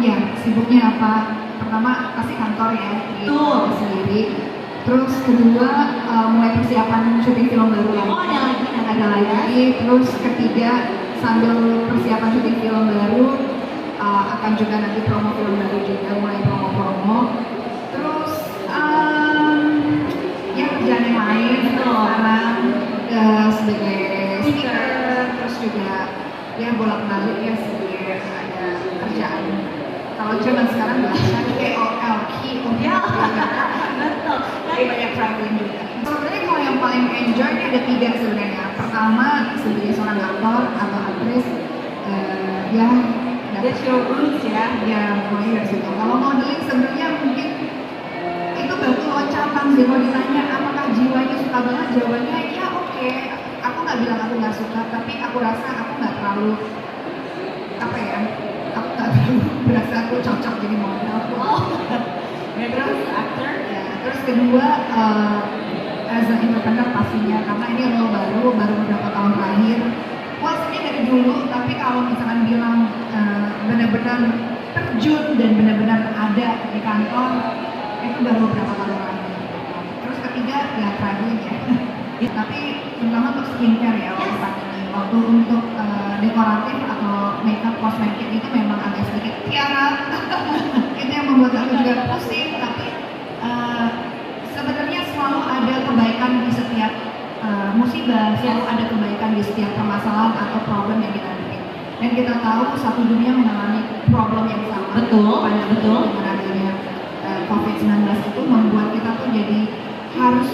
Ya, sibuknya apa? Pertama pasti kantor ya, di Betul. sendiri. Terus kedua mulai persiapan syuting film baru lagi. Oh, ada lagi, Ada lagi. Terus ketiga sambil persiapan syuting film baru akan juga nanti promo film baru juga, mulai promo-promo. Terus ya kerjaan yang lain sekarang sebagai speaker, terus juga ya bolak-balik ya sebagai ada kerjaan. Kalau zaman sekarang biasanya KOL, Ya, betul. jadi banyak traveling juga. Sebenarnya kalau yang paling enjoy ini ada tiga sebenarnya. Pertama sebagai seorang aktor atau aktris, ya That's your roots ya. ya mulai dari situ. Kalau modeling sebenarnya mungkin itu batu loncatan sih. Kalau ditanya apakah jiwanya suka banget, jawabannya ya oke. Aku nggak bilang aku nggak suka, tapi aku rasa aku nggak terlalu apa ya, aku nggak terlalu berasa aku cocok jadi model. Oh, background actor. Ya, terus kedua as an entrepreneur pastinya karena ini role baru beberapa tahun terakhir. Wah sebenarnya dari dulu, tapi kalau misalkan bilang benar-benar terjun dan benar-benar ada di kantor itu baru beberapa tahun terakhir. Terus ketiga ya traveling ya. Tapi terutama untuk skincare ya waktu pandemi. Waktu untuk dekoratif atau makeup kosmetik itu memang agak sedikit tiarap. Itu yang membuat aku juga pusing. Tapi sebenarnya selalu ada kebaikan di setiap musibah, selalu ada kebaikan di setiap permasalahan atau problem yang kita hadapi. Dan kita tahu satu dunia mengalami problem yang sama. Betul, betul. Dengan adanya COVID-19 itu membuat kita tuh jadi harus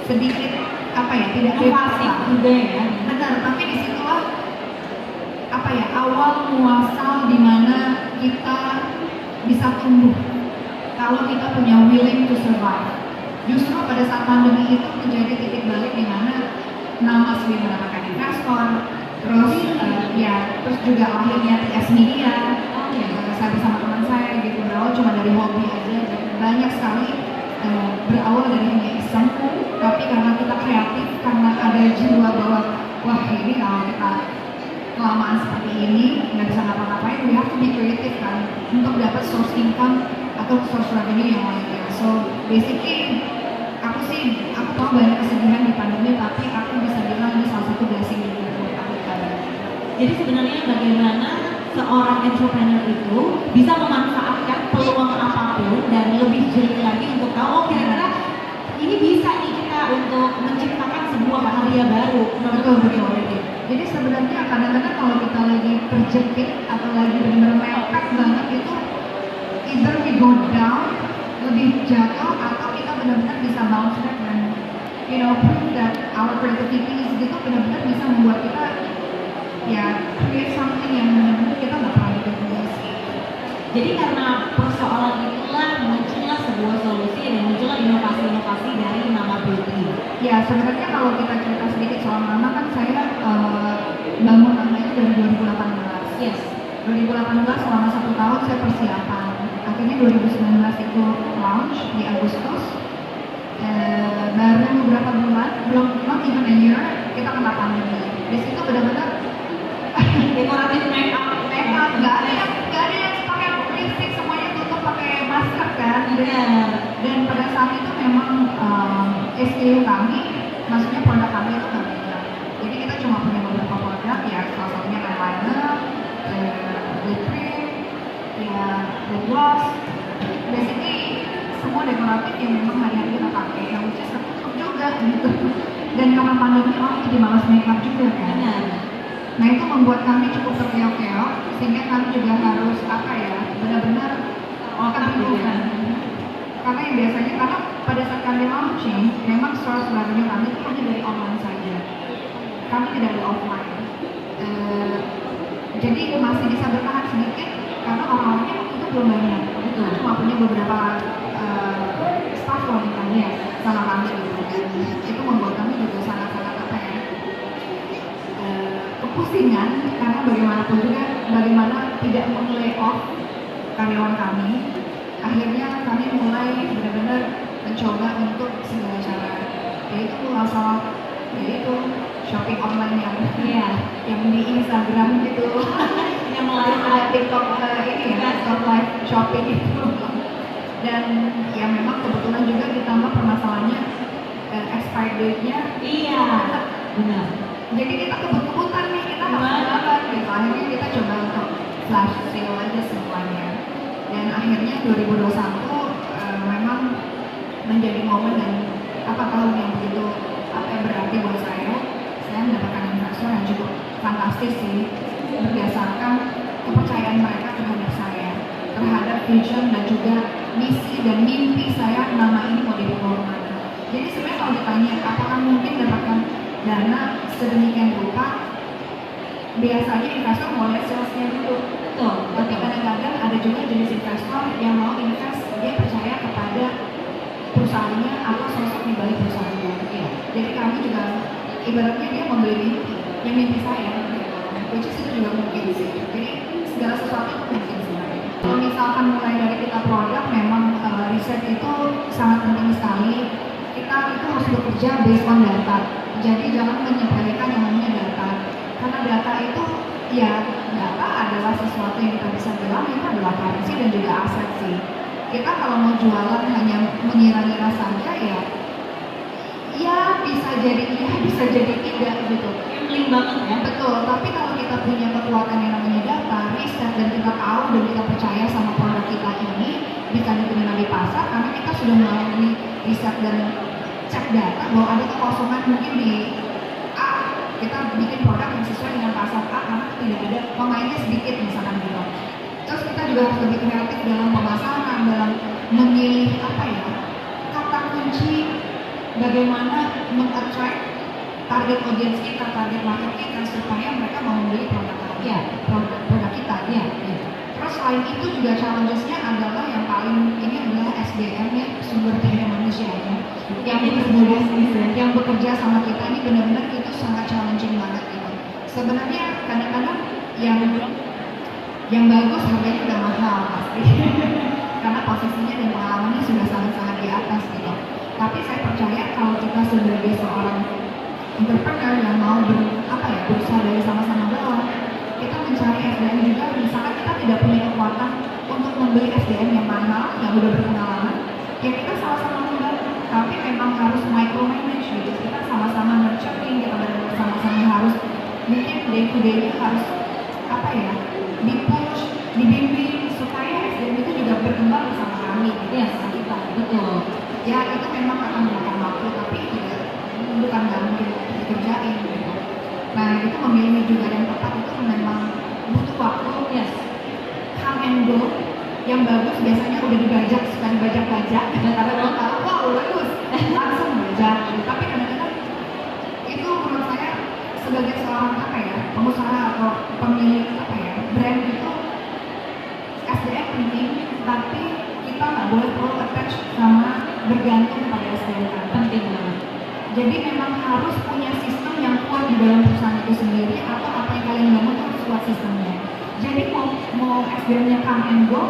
sedikit apa ya, tidak Empati juga ya. benar, tapi disitulah apa ya, awal muasal di mana kita bisa tumbuh kalau kita punya willing to survive. Justru pada saat pandemi itu menjadi titik balik di mana nama Swi mendapatkan investor, terus terus juga lahirnya TS Media. Saya bersama teman saya gitu, berawal cuma dari hobi aja dan banyak sekali berawal dari hanya iseng, tapi karena kita kreatif, karena ada jiwa bahwa wah ini kalau kita kelamaan seperti ini nggak bisa ngapa-ngapain, we have to be creative kan untuk dapat source income atau source revenue yang lainnya. So basically aku tahu banyak kesedihan di pandemi, tapi aku bisa bilang ini salah satu blessing juga buat aku kan. Jadi sebenarnya bagaimana seorang entrepreneur itu bisa memanfaatkan peluang apapun dan lebih jeli lagi untuk tahu oh kira-kira ini bisa nih kita untuk menciptakan sebuah karya baru. Betul. Jadi sebenarnya kadang-kadang kalau kita lagi terjepit atau lagi benar-benar mepet banget itu either we go down, lebih jatuh, atau kita benar-benar bisa bounce back dan prove that our creativity itu benar-benar bisa membuat kita ya create something yang benar-benar kita nggak pernah pikirkan sih. Jadi karena persoalan itulah muncullah sebuah solusi dan muncullah inovasi-inovasi dari nama beauty. Ya sebenarnya kalau kita cerita sedikit soal nama kan saya bangun nama itu dari 2018. Yes. 2018 selama 1 tahun saya persiapan. Akhirnya 2019 itu launch di Agustus. Baru beberapa bulan, belum not even a year, kita kena pandemi. Di situ benar-benar Dekoratif make up, nggak ada yang pakai lipstick, semuanya tutup pakai masker kan. Dan pada saat itu memang SKU kami, maksudnya produk kami itu nggak banyak. Jadi kita cuma punya beberapa produk ya, salah satunya eyeliner, lip cream, ya lip gloss, basically semua dekoratif yang memang hari-hari kita pakai, yang which is tertutup juga gitu. Dan karena pandemi orang jadi malas makeup juga kan. Nah itu membuat kami cukup terkeok-keok, sehingga kami juga harus benar-benar kebingungan. Karena yang biasanya, karena pada saat kami launching, memang source revenue kami itu hanya dari online saja. Kami tidak ada offline. Jadi masih bisa bertahan sedikit karena orang-orangnya waktu itu belum banyak. Kita cuma punya beberapa staff wanitanya sama kami gitu. Dan itu membuat kami juga sangat-sangat kepusingan karena bagaimanapun juga bagaimana tidak meng-lay off karyawan kami. Akhirnya kami mulai benar-benar mencoba untuk segala cara, yaitu asal yaitu shopping online yang di Instagram gitu, yang melalui TikTok ini ya, slice of life shopping itu. Dan ya memang kebetulan juga ditambah permasalahannya expired date-nya. Iya, benar. Jadi kita kebut-kebutan nih, kita harus banget gitu. Akhirnya kita coba untuk flash sale aja semuanya. Dan akhirnya 2021 memang menjadi momen dan tahun yang begitu berarti buat saya. Saya mendapatkan investor yang cukup fantastis sih, berdasarkan kepercayaan mereka terhadap saya, terhadap vision dan juga misi dan mimpi saya nama ini mau dibawa kemana. Jadi sebenarnya kalau ditanya apakah mungkin dapatkan dana sedemikian rupa, biasanya investor mau lihat salesnya dulu. Betul. Tapi kadang-kadang ada juga jenis investor yang mau invest, dia percaya kepada perusahaannya atau sosok di balik perusahaannya. Ya. Jadi kami juga ibaratnya dia membeli mimpi, yang mimpi saya, which is itu juga mungkin sih. Jadi segala sesuatu itu mungkin sih. Kalau misalkan mulai dari kita produk, memang riset itu sangat penting sekali. Kita itu harus bekerja based on data. Jadi jangan menyepelekan yang namanya data. Karena data itu ya data adalah sesuatu yang kita bisa bilang itu adalah currency dan juga aset sih. Kita kalau mau jualan hanya mengira-ngira saja ya bisa jadi iya, bisa jadi tidak gitu. Gambling banget ya. Betul, tapi kalau kita punya kekuatan yang namanya data, riset, dan kita tahu dan kita percaya sama produk kita ini bisa diterima di pasar karena kita sudah melalui riset dan cek data bahwa ada kekosongan mungkin di A, kita bikin produk yang sesuai dengan pasar A karena tidak ada pemainnya sedikit misalkan gitu. Terus kita juga harus lebih kreatif dalam pemasaran, dalam memilih kata kunci, bagaimana meng-attract target audience kita, target market kita supaya mereka mau membeli produk kita. Ya. Terus selain itu juga challenges-nya adalah yang paling ini adalah SDM-nya, sumber daya manusianya yang bekerja sama kita ini benar-benar itu sangat challenging banget gitu. Sebenarnya kadang-kadang yang bagus harganya udah mahal pasti karena posisinya dan pengalamannya sudah sangat-sangat di atas gitu. Tapi saya percaya kalau kita sebagai seorang entrepreneur yang mau berusaha dari sama-sama bawah, kita mencari SDM juga. Misalkan kita tidak punya kekuatan untuk membeli SDM yang mahal, yang udah berpengalaman, ya kita sama-sama membantu. Tapi memang harus micromanage gitu. Kita sama-sama nurturing, kita sama-sama harus mungkin day to day-nya harus di-push, dibimbing supaya SDM itu juga berkembang bersama kami gitu. Yes, kita betul. Ya itu memang akan memakan waktu, tapi bukan nggak mungkin dikerjain gitu. Nah itu memilih juga yang tepat itu memang butuh waktu. Yes. Come and go. Yang bagus biasanya udah dibajak, suka dibajak-bajak. Karena lo tahu, wah bagus, langsung bajak. Tapi kadang-kadang itu menurut saya sebagai seorang pengusaha atau pemilik brand itu SDM penting, tapi kita nggak boleh terlalu attach sama bergantung pada SDM kan. Penting banget. Jadi memang harus punya sistem yang kuat di dalam perusahaan itu sendiri atau apa yang kalian bangun harus kuat sistemnya. Jadi mau SDM-nya come and go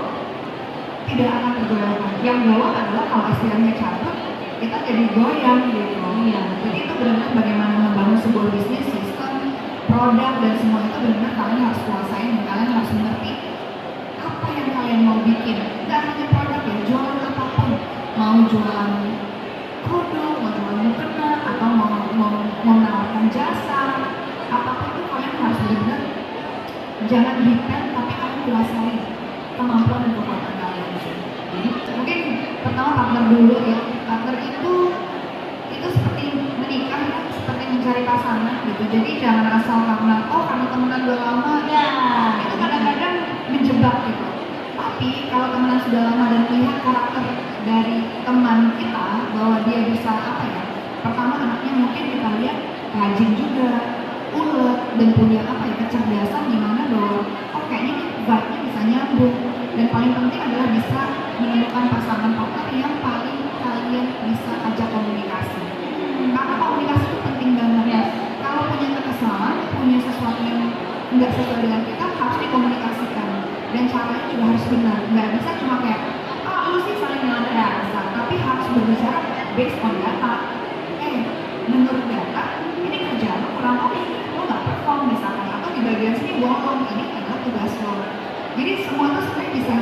tidak akan tergoyahkan. Yang gawat adalah kalau SDM-nya cabut kita jadi goyang gitu. Iya. Jadi itu benar-benar bagaimana membangun sebuah bisnis, sistem, produk dan semua itu benar-benar kalian harus kuasain dan kalian harus mengerti apa yang kalian mau bikin. Gak hanya produk ya, jualan apapun, mau jualan produk, mau jualan mukena, atau mau menawarkan jasa, apapun itu kalian harus benar-benar jangan depend, tapi kalian kuasain kemampuan dan kekuatan kalian. Jadi mungkin pertama partner dulu ya. Partner itu seperti menikah ya, seperti mencari pasangan gitu. Jadi jangan asal karena temenan udah lama Ya. itu kadang-kadang menjebak gitu. Tapi kalau temenan sudah lama dan melihat karakter dari teman kita bahwa dia bisa pertama anaknya mungkin kita lihat rajin juga, ulet dan punya kecerdasan di mana bahwa kayaknya ini vibe-nya bisa nyambung. Dan paling penting adalah bisa menemukan pasangan partner yang paling kalian bisa ajak komunikasi. Karena komunikasi itu penting banget ya. Kalau punya kekesalan, punya sesuatu yang nggak sesuai dengan kita harus dikomunikasikan. Dan caranya juga harus benar. Nggak bisa cuma kayak, lu sih saling nyalain rasa. Tapi harus berbicara based on data. Menurut data, ini kerjaan lo kurang lo nggak perform misalkan. Atau di bagian sini bolong, ini adalah tugas lo. Jadi semua itu sebenarnya bisa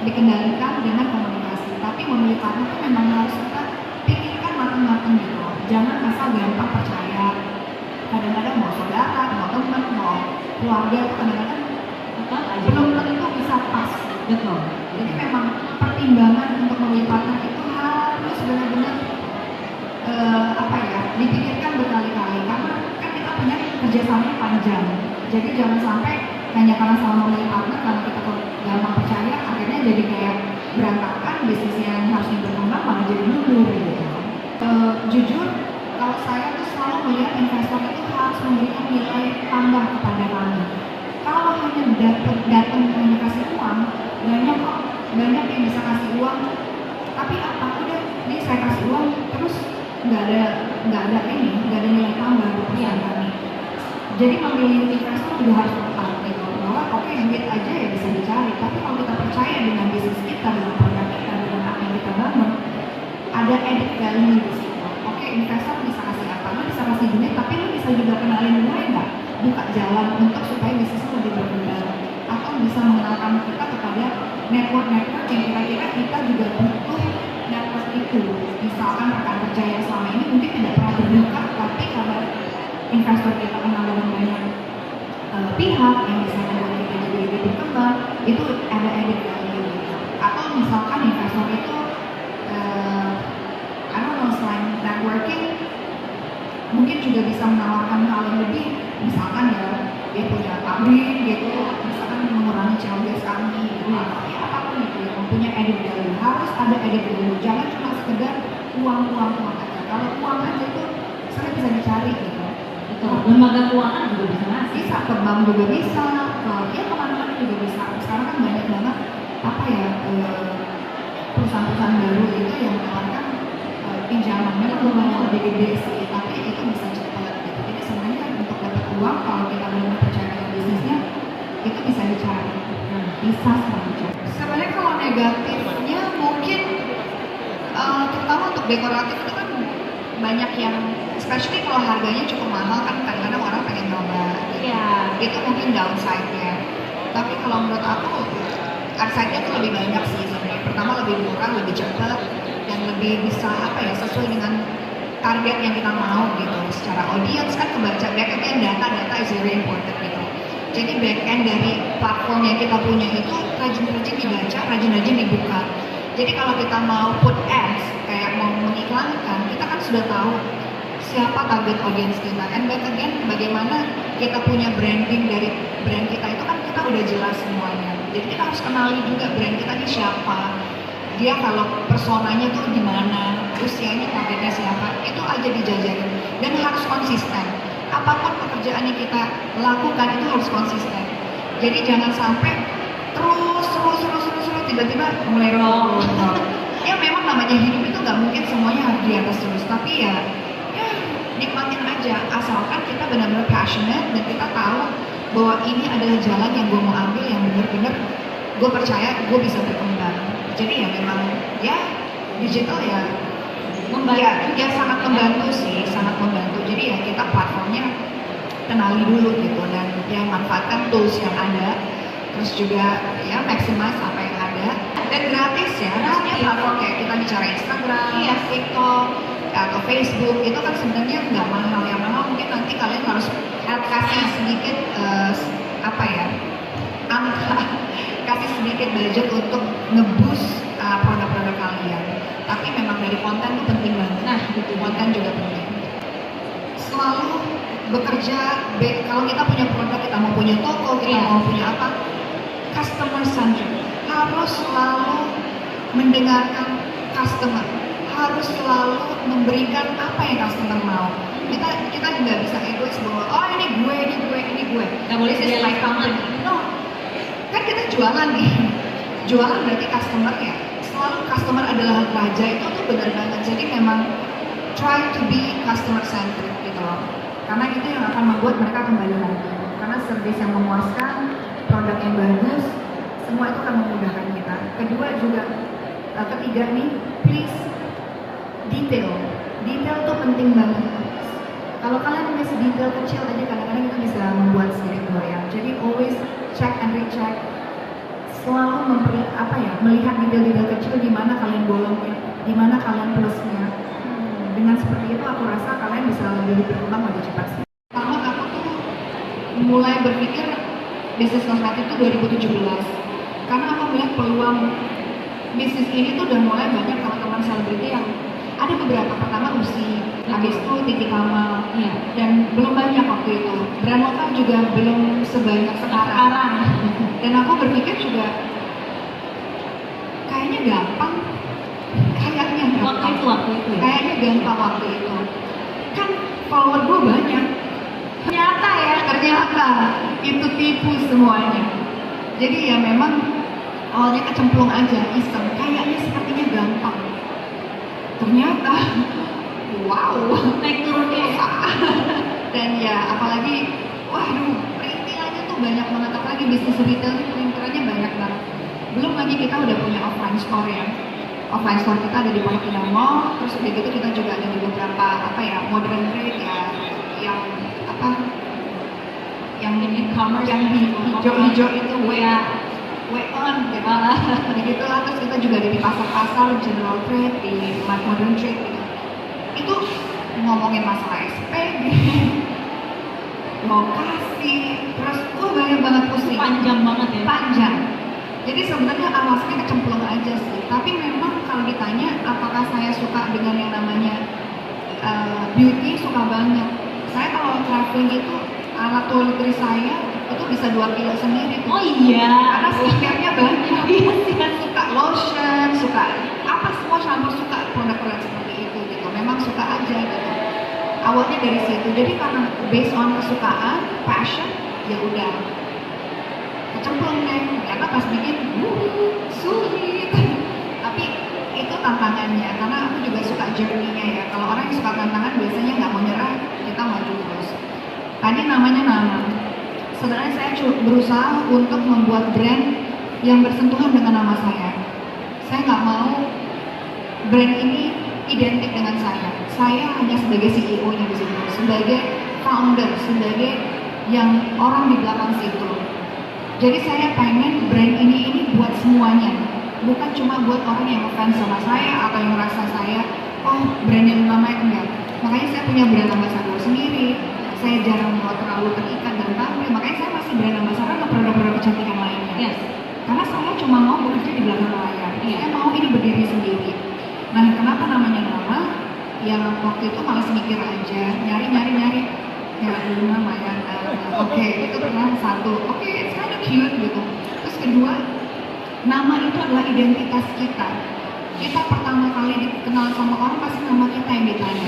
dikendalikan dengan komunikasi. Tapi memilih partner itu memang harus kita pikirkan matang-matang gitu. Jangan asal gampang percaya. Kadang-kadang mau saudara, mau teman, mau keluarga itu kadang-kadang belum tentu bisa pas. Betul. Jadi memang pertimbangan untuk memilih partner itu harus benar-benar dipikirkan berkali-kali, karena kan kita punya kerjasamanya panjang. Jadi jangan sampai hanya karena salah memilih partner, karena kita gampang percaya, akhirnya jadi kayak berantakan, bisnis yang harusnya berkembang malah jadi mundur gitu. Jujur, kalau saya tuh selalu melihat investor itu harus memberikan nilai tambah kepada kami. Kalau hanya datang hanya kasih uang, banyak yang bisa kasih uang, tapi apa udah ini saya kasih uang terus nggak ada nilai tambah di perusahaan kami. Jadi memilih investor juga harus tepat gitu, bahwa oke, duit aja ya bisa dicari, tapi kalau kita percaya dengan bisnis kita, dengan produk kita, dengan apa yang kita bangun, ada added value di situ. Oke, investor bisa kasih apa, lu bisa kasih duit, tapi lu bisa juga kenalin gue nggak, buka jalan untuk supaya bisnisnya lebih berkembang, atau bisa mengenalkan kita kepada network yang kira-kira kita juga butuh network itu. Misalkan rekan kerja yang selama ini mungkin tidak pernah berdekat, tapi kalau investor kita kenal dengan banyak pihak yang bisa membuat kita jadi lebih berkembang, itu ada added value gitu. Atau misalkan investor itu selain networking mungkin juga bisa menawarkan hal yang lebih, misalkan ya dia punya pabrik gitu, misalkan mengurangi CO2 kami gitu, ya apapun itu yang mempunyai added value. Harus ada added value, jangan cuma sekedar uang aja. Kalau uang aja itu sering bisa dicari gitu. Betul. Lembaga keuangan juga bisa ngasih. Bisa, ke bank juga bisa, ya kemana-mana juga bisa. Sekarang kan banyak banget perusahaan-perusahaan baru itu yang menawarkan pinjamannya lumayan lebih gede sih, tapi itu bisa cepat gitu. Jadi sebenarnya untuk dapat uang, kalau kita benar percaya dengan bisnisnya, itu bisa dicari. Bisa sebenarnya. Sebenarnya kalau negatifnya mungkin terutama untuk dekoratif itu kan banyak yang, especially kalau harganya cukup mahal kan kadang-kadang orang pengen nyoba gitu. Itu mungkin downside-nya. Tapi kalau menurut aku upside-nya itu lebih banyak sih sebenarnya. Pertama lebih murah, lebih cepat, dan lebih bisa sesuai dengan target yang kita mau gitu. Secara audience kan kebaca, back-end data is very important gitu. Jadi back-end dari platform yang kita punya itu rajin-rajin dibaca, rajin-rajin dibuka. Jadi kalau kita mau put ads, kayak mau mengiklankan, kita kan sudah tahu siapa target audience kita. And back again, bagaimana kita punya branding dari brand kita itu kan kita udah jelas semuanya. Jadi kita harus kenali juga brand kita ini siapa, dia kalau personanya tuh di mana, usianya targetnya siapa, itu aja dijajarin. Dan harus konsisten. Apapun pekerjaan yang kita lakukan itu harus konsisten. Jadi jangan sampai terus tiba-tiba mulai roll. Ya memang namanya hidup itu nggak mungkin semuanya harus di atas terus, tapi ya nikmatin aja, asalkan kita benar-benar passionate dan kita tahu bahwa ini adalah jalan yang gue mau ambil, yang benar-benar gue percaya gue bisa berkembang. Jadi ya memang ya digital ya membantu, ya sangat membantu sih, sangat membantu. Jadi ya kita platformnya kenali dulu gitu, dan ya manfaatkan tools yang ada, terus juga ya maximize apa yang ada, dan gratis ya. Maksudnya platform kayak kita bicara Instagram, TikTok, atau Facebook itu kan sebenarnya nggak mahal. Yang mahal mungkin nanti kalian harus kasih sedikit angka, kasih sedikit budget untuk nge-boost produk-produk kalian. Tapi memang dari konten itu penting banget. Nah, itu konten juga penting. Selalu bekerja, kalau kita punya produk, kita mau punya toko, kita mau punya apa, customer centric. Harus selalu mendengarkan customer, harus selalu memberikan apa yang customer mau. Kita nggak bisa egois bahwa oh ini gue. Nggak boleh This is my company. No, kan kita jualan nih. Jualan berarti customer ya. Selalu customer adalah raja, itu tuh benar banget. Jadi memang try to be customer centric gitu loh. Karena itu yang akan membuat mereka kembali lagi. Karena service yang memuaskan, produk yang bagus, semua itu akan memudahkan kita. Kedua juga, ketiga nih, please detail tuh penting banget. Kalau kalian miss detail kecil aja, kadang-kadang itu bisa membuat sedikit goyang. Jadi always check and recheck selalu melihat detail-detail kecil di mana kalian bolongnya, di mana kalian plusnya. Dengan seperti itu aku rasa kalian bisa lebih berkembang lebih cepat sih. Pertama aku tuh mulai berpikir bisnis sosmed itu 2017 karena aku melihat peluang bisnis ini tuh udah mulai banyak teman-teman selebriti yang ada beberapa. Pertama Usi, habis itu Titi Kamal, dan belum banyak waktu itu. Brand lokal juga belum sebanyak sekarang. Dan aku berpikir juga kayaknya gampang. Waktu itu ya? Kayaknya gampang waktu itu. Kan follower gue banyak. Ternyata itu tipu semuanya. Jadi ya memang awalnya kecemplung aja, iseng. Kayaknya sepertinya gampang. Ternyata, wow, naik turunnya ya. Dan ya apalagi, waduh, perintilannya tuh banyak banget. Apalagi bisnis retail ini perintilannya banyak banget. Belum lagi kita udah punya offline store ya. Offline store kita ada di Pondok Indah Mall, terus udah gitu kita juga ada di beberapa modern trade ya, yang e-commerce, yang hijau-hijau itu way on gitu. Begitu lah, terus kita juga ada di pasar-pasar general trade, di modern trade gitu. Itu ngomongin masalah SPG, lokasi, terus banyak banget pusing. Panjang banget ya. Panjang. Jadi sebenarnya awalnya kecemplung aja sih. Tapi memang kalau ditanya apakah saya suka dengan yang namanya beauty, suka banget. Saya kalau traveling itu alat toiletries saya itu bisa 2 kilo sendiri tuh. Oh iya. Karena skincare-nya banyak. Suka lotion, suka apa semua shampoo, suka produk-produk seperti itu gitu. Memang suka aja gitu. Awalnya dari situ. Jadi karena based on kesukaan, passion, ya udah kecemplung deh. Ternyata pas bikin, sulit. Tapi itu tantangannya. Karena aku juga suka journey-nya ya. Kalau orang yang suka tantangan biasanya nggak mau nyerah, kita maju terus. Tadi namanya nama. Sebenarnya saya berusaha untuk membuat brand yang bersentuhan dengan nama saya. Saya nggak mau brand ini identik dengan saya. Saya hanya sebagai CEO-nya di situ, sebagai founder, sebagai yang orang di belakang situ. Jadi saya pengen brand ini buat semuanya, bukan cuma buat orang yang ngefans sama saya atau yang merasa saya, brand yang namanya enggak. Makanya saya punya brand ambassador sendiri. Saya jarang mau terlalu terikat dan tampil, makanya saya masih brand ambassador ke produk-produk kecantikan lainnya. Yes. Karena saya cuma mau bekerja di belakang layar. Saya mau ini berdiri sendiri. Nah, kenapa namanya nama? Yang waktu itu malas mikir aja, nyari. Ya dulu nama ya. Oke, itu pernah satu. Oke, it's kind of cute gitu. Terus kedua, nama itu adalah identitas kita. Kita pertama kali dikenal sama orang pasti nama kita yang ditanya.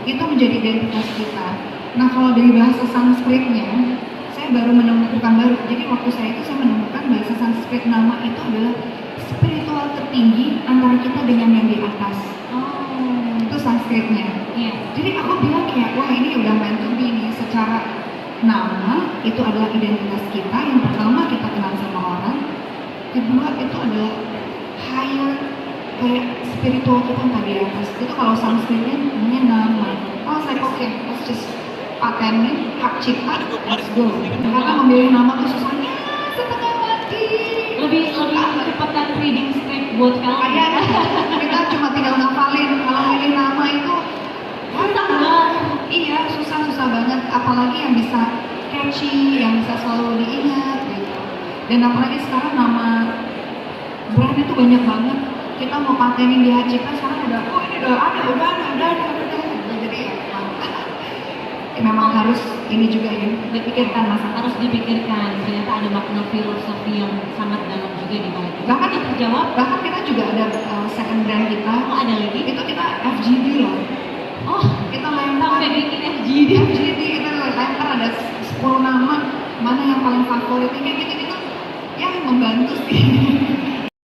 Itu menjadi identitas kita. Nah, kalau dari bahasa Sanskritnya, saya baru menemukan Jadi waktu saya menemukan bahasa Sanskrit nama itu adalah spiritual tertinggi antara kita dengan yang di atas. Itu Sanskritnya. Jadi aku bilang kayak, wah ini udah meant to be nih. Secara nama itu adalah identitas kita. Yang pertama kita kenal sama orang. Kedua itu adalah higher, kayak spiritual kita yang di atas. Itu kalau Sanskritnya namanya nama. Saya okay, let's just patenin hak cipta, let's go. Karena memilih nama tuh susahnya setengah mati. Lebih cepat dan reading script buat kalian. Kayak kita cuma tinggal ngafalin. Kalau milih nama itu susah banget. Iya, susah banget. Apalagi yang bisa catchy, yang bisa selalu diingat gitu. Dan apalagi sekarang nama brand itu banyak banget. Kita mau patenin di hak cipta sekarang udah ada. Jadi memang harus ini juga ya, dipikirkan harus dipikirkan. Ternyata ada makna filosofi yang sangat dalam juga di balik. Bahkan itu terjawab. Bahkan kita juga ada second brand kita. Ada lagi? Itu kita FGD loh. Kita lempar. Sampai bikin FGD. Kita lempar ada 10 nama. Mana yang paling favorit kayak gitu. Ya membantu sih.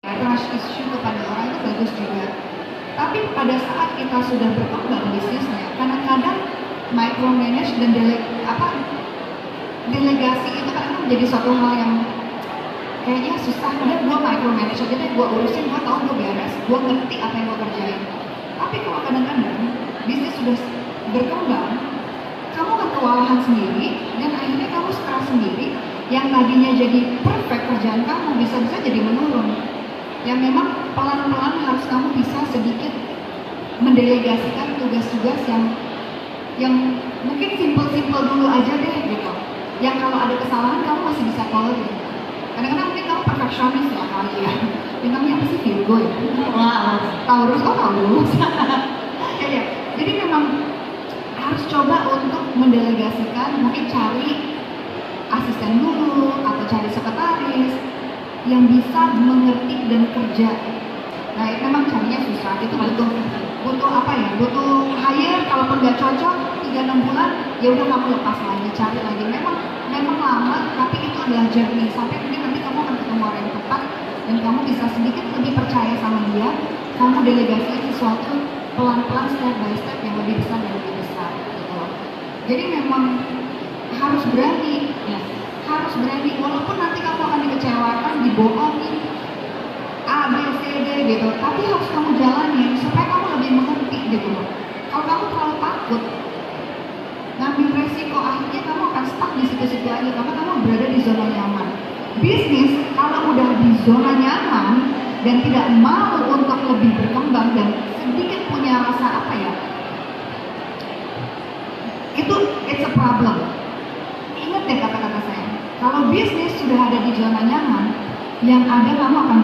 Trust issue kepada orang itu bagus juga. Tapi pada saat kita sudah berkembang bisnisnya, kadang-kadang micromanage dan delegasi itu kadang menjadi suatu hal yang kayaknya susah. Padahal gue micromanage aja deh, gue urusin, gue tahu gue beres, gue ngerti apa yang gue kerjain. Tapi kalau kadang-kadang bisnis sudah berkembang, kamu akan kewalahan sendiri dan akhirnya kamu stres sendiri Yang tadinya jadi perfect kerjaan kamu bisa-bisa jadi menurun. Yang memang pelan-pelan harus kamu bisa sedikit mendelegasikan tugas-tugas yang mungkin simple-simple dulu aja deh gitu. Yang kalau ada kesalahan kamu masih bisa tolerir. Kadang-kadang mungkin kamu perfeksionis ya kali ya. Bintangnya apa sih, Virgo ya? Wow. Taurus, oh Taurus. Ya, ya. Jadi memang harus coba untuk mendelegasikan, mungkin cari asisten dulu atau cari sekretaris yang bisa mengerti dan kerja. Nah, itu memang carinya susah. Itu butuh apa ya? Butuh hire. Kalaupun nggak cocok 3-6 bulan, ya udah kamu lepas lagi, cari lagi. Memang lama, tapi itu adalah journey. Sampai mungkin nanti kamu akan ketemu orang yang tepat dan kamu bisa sedikit lebih percaya sama dia. Kamu delegasikan sesuatu pelan-pelan, step by step yang lebih besar dan lebih besar. Gitu. Jadi memang harus berani. Ya. Harus berani, walaupun nanti kamu akan dikecewakan, dibohongin A, B, C, D gitu, tapi harus kamu jalanin supaya kamu lebih mengerti gitu loh. Kalau kamu terlalu takut ngambil resiko, akhirnya kamu akan stuck di situ-situ aja karena kamu berada di zona nyaman. Bisnis kalau udah di zona nyaman dan tidak mau untuk lebih berkembang dan sedikit punya rasa apa ya, itu it's a problem. Ingat deh kata-kata saya, kalau bisnis sudah ada di zona nyaman, yang ada kamu akan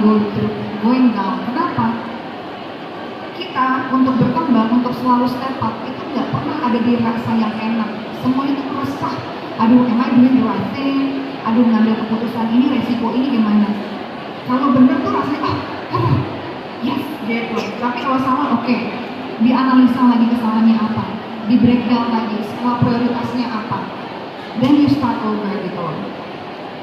going down. Kenapa? Kita untuk berkembang, untuk selalu step up, itu nggak pernah ada di rasa yang enak. Semua itu resah. Aduh, am I doing the right thing? Aduh, ngambil keputusan ini, resiko ini gimana? Kalau bener tuh rasanya, yes, gitu. Tapi kalau salah, oke. Dianalisa lagi kesalahannya apa, di breakdown lagi, skala prioritasnya apa. Then you start over gitu loh.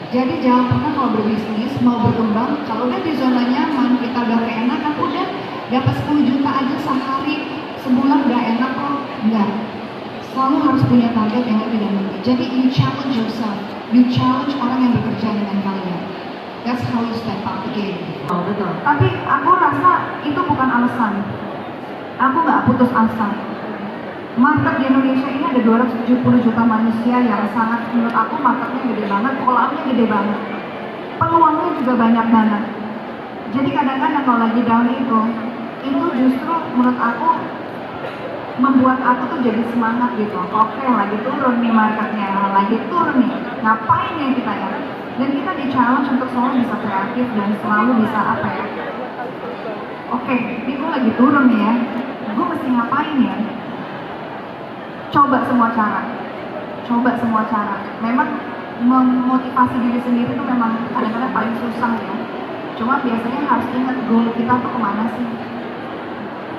Jadi jangan pernah kalau berbisnis, mau berkembang, kalau udah di zona nyaman, kita udah keenakan, udah dapat 10 juta aja sehari, sebulan udah enak kok. Enggak. Selalu harus punya target yang lebih dan lebih. Jadi you challenge yourself, you challenge orang yang bekerja dengan kalian. That's how you step up the game. Oh, betul. Tapi aku rasa itu bukan alasan. Aku nggak putus asa. Market di Indonesia ini ada 270 juta manusia yang sangat, menurut aku marketnya gede banget, kolamnya gede banget, peluangnya juga banyak banget. Jadi kadang-kadang kalau lagi down itu justru menurut aku membuat aku tuh jadi semangat gitu. Oke, lagi turun nih marketnya, lagi turun nih, ngapain ya kita ya? Dan kita di challenge untuk selalu bisa kreatif dan selalu bisa apa ya? Oke, ini gue lagi turun nih ya, gue mesti ngapain ya? Coba semua cara. Memang memotivasi diri sendiri itu memang kadang-kadang paling susah ya. Cuma biasanya harus ingat goal kita tuh kemana sih.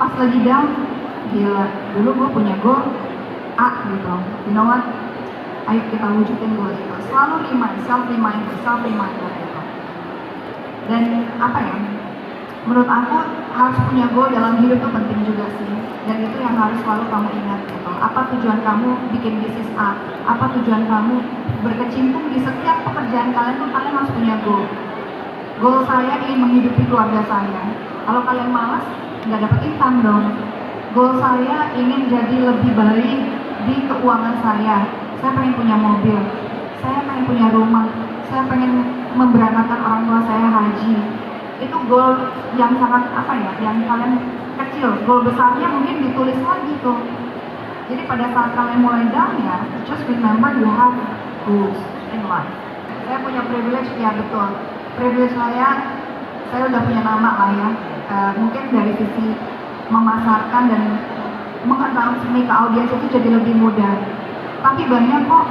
Pas lagi down, gila, dulu gue punya goal A gitu. You know what? Ayo kita wujudin goal itu. Selalu self-reminder gitu. Dan apa ya? Menurut aku harus punya goal dalam hidup itu penting juga sih. Dan itu yang harus selalu kamu ingat gitu. Apa tujuan kamu bikin bisnis A? Apa tujuan kamu berkecimpung di setiap pekerjaan kalian tuh kalian harus punya goal. Goal saya ingin menghidupi keluarga saya. Kalau kalian malas, nggak dapat income dong. Goal saya ingin jadi lebih baik di keuangan saya. Saya pengen punya mobil. Saya pengen punya rumah. Saya pengen memberangkatkan orang tua saya haji. Itu goal yang sangat apa ya, yang kalian kecil. Goal besarnya mungkin ditulis lagi tuh. Jadi pada saat kalian mulai down ya, just remember you have goals in life. Saya punya privilege, ya betul. Privilege saya udah punya nama lah ya. Mungkin dari sisi memasarkan dan mengenal seni ke audiens itu jadi lebih mudah. Tapi banyak kok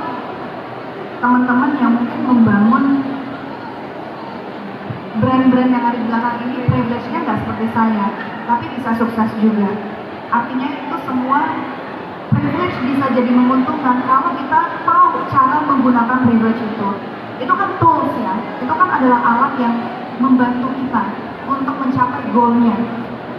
teman-teman yang mungkin membangun brand-brand yang ada di belakang ini, privilege-nya nggak seperti saya, tapi bisa sukses juga. Artinya itu semua privilege bisa jadi menguntungkan kalau kita tahu cara menggunakan privilege itu. Itu kan tools ya, itu kan adalah alat yang membantu kita untuk mencapai goalnya.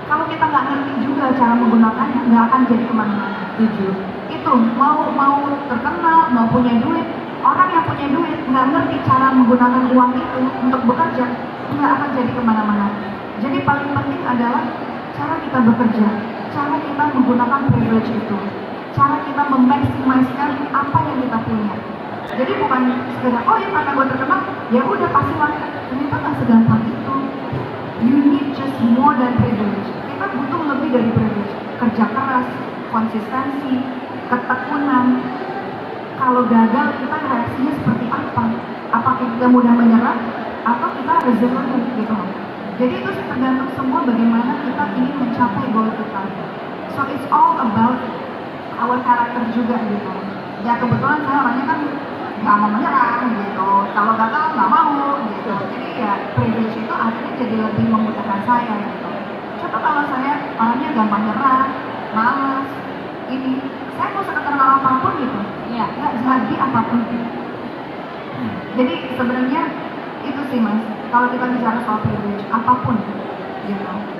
Kalau kita nggak ngerti juga cara menggunakannya, nggak akan jadi kemana-mana. Tujuh. Itu mau terkenal, mau punya duit, orang yang punya duit nggak ngerti cara menggunakan uang itu untuk bekerja, nggak akan jadi kemana-mana. Jadi paling penting adalah cara kita bekerja, cara kita menggunakan privilege itu, cara kita memaksimalkan apa yang kita punya. Jadi bukan sekedar, oh ya karena gue terkenal, ya udah pasti wanita. Ternyata nggak segampang itu. You need just more than privilege. Kita butuh lebih dari privilege. Kerja keras, konsistensi, ketekunan. Kalau gagal, kita reaksinya seperti apa? Apakah kita mudah menyerah atau kita resilient gitu? Jadi itu tergantung semua bagaimana kita ingin mencapai goal kita. So it's all about our character juga gitu. Ya kebetulan saya orangnya kan nggak mau menyerah gitu. Kalau gagal nggak mau gitu. Jadi ya privilege itu akhirnya jadi lebih memudahkan saya gitu. Coba kalau saya orangnya gampang nyerah, malas, ini saya mau seterkenal apapun gitu, ya nggak jadi apapun. Jadi sebenarnya itu sih mas, kalau kita bicara soal privilege apapun gitu.